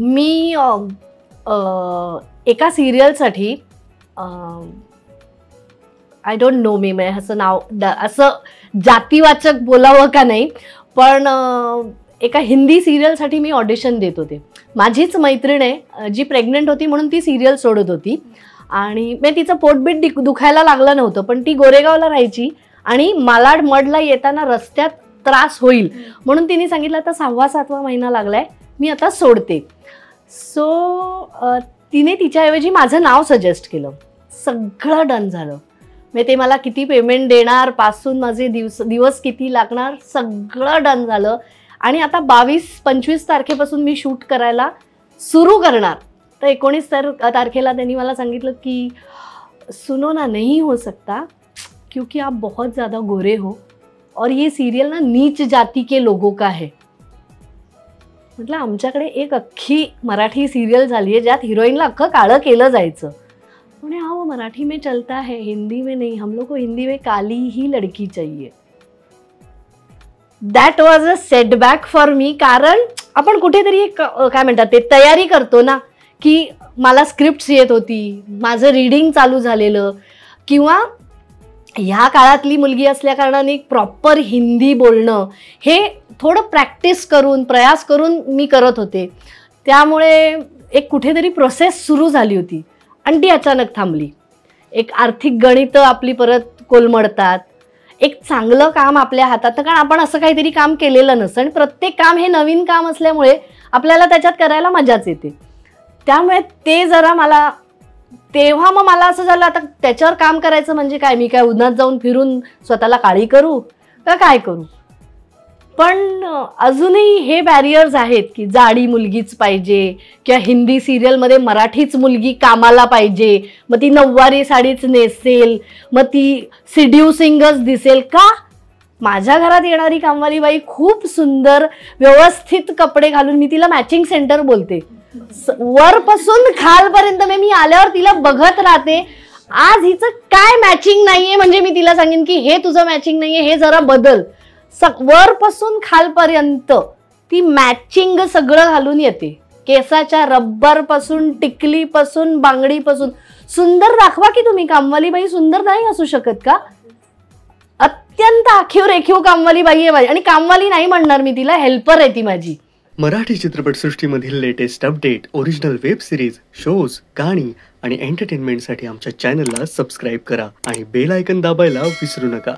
मी एका सिरियलसाठी I don't know मी असं नाव असं जातीवाचक बोलावं का नाही, पण एका हिंदी सिरियलसाठी मी ऑडिशन देत होते. माझीच मैत्रीण आहे जी प्रेग्नंट होती म्हणून ती सिरियल सोडत होती आणि मी तिचं पोटबीट दुखायला लागलं नव्हतं, पण ती गोरेगावला राहायची आणि मालाड मडला येताना रस्त्यात त्रास होईल म्हणून तिने सांगितलं आता 6वा-7वा महिना लागलाय, मी आता सोडते. सो तिने तिच्याऐवजी माझं नाव सजेस्ट केलं. सगळं डन झालं. म्हणजे ते मला किती पेमेंट देणार पासून माझे दिवस किती लागणार सगळं डन झालं आणि आता 22-25 तारखेपासून मी शूट करायला सुरू करणार. तर 19 तारखेला त्यांनी मला सांगितलं की सुनो ना, नहीं हो सकता क्योंकि आप बहुत ज़्यादा गोरे हो और ये सीरियल ना नीच जाती के लोगों का है. म्हटलं आमच्याकडे एक अख्खी मराठी सिरियल झाली आहे ज्यात हिरोईनला अख्खं काळं केलं जायचं. म्हणे हाँ वो मराठी में चलता है, हिंदी में नहीं, हम लोग को हिंदी में काली ही लड़की चाहिए. That was a setback for me. कारण आपण कुठेतरी काय म्हणतात ते तयारी करतो ना, की मला स्क्रिप्ट्स येत होती, माझं रीडिंग चालू झालेलं, किंवा ह्या काळातली मुलगी असल्या कारणाने प्रॉपर हिंदी बोलणं हे थोडं प्रॅक्टिस करून प्रयास करून मी करत होते. त्यामुळे एक कुठेतरी प्रोसेस सुरू झाली होती आणि ती अचानक थांबली. एक आर्थिक गणितं आपली परत कोलमडतात. एक चांगलं काम आपल्या हातात, कारण आपण असं काहीतरी काम केलेलं नसतं आणि प्रत्येक काम हे नवीन काम असल्यामुळे आपल्याला त्याच्यात करायला मजाच येते. त्यामुळे ते जरा मला तेव्हा मग मला असं झालं आता त्याच्यावर काम करायचं म्हणजे काय, मी काय उन्हात जाऊन फिरून स्वतःला काळी करू का काय करू. पण अजूनही हे बॅरियर्स आहेत की जाडी मुलगीच पाहिजे किंवा हिंदी सिरियलमध्ये मराठीच मुलगी कामाला पाहिजे, मग ती नऊवारी साडीच नेसेल, मग ती सिड्युसिंगच दिसेल. का माझ्या घरात येणारी कामवाली बाई खूप सुंदर व्यवस्थित कपडे घालून, मी तिला मॅचिंग सेंटर बोलते, वरपासून खालपर्यंत मी आल्यावर तिला बघत राहते. आज हिचं काय मॅचिंग नाहीये म्हणजे मी तिला सांगेन की हे तुझं मॅचिंग नाहीये, हे जरा बदल. वरपासून खालपर्यंत ती मॅचिंग सगळं घालून येते. केसाच्या रब्बर पासून, टिकली पासून, बांगडी पासून. सुंदर दाखवा की तुम्ही. कामवाली बाई सुंदर नाही असू शकत का? अत्यंत आखीव रेखीव कामवाली बाई आहे माझी. आणि कामवाली नाही म्हणणार मी तिला, हेल्पर आहे ती माझी. मराठी चित्रपटसृष्टीमधील latest update, original web series, shows, गाणी आणि एंटरटेनमेंटसाठी आमच्या चॅनलला सबस्क्राईब करा आणि बेल आयकॉन दाबायला विसरू नका.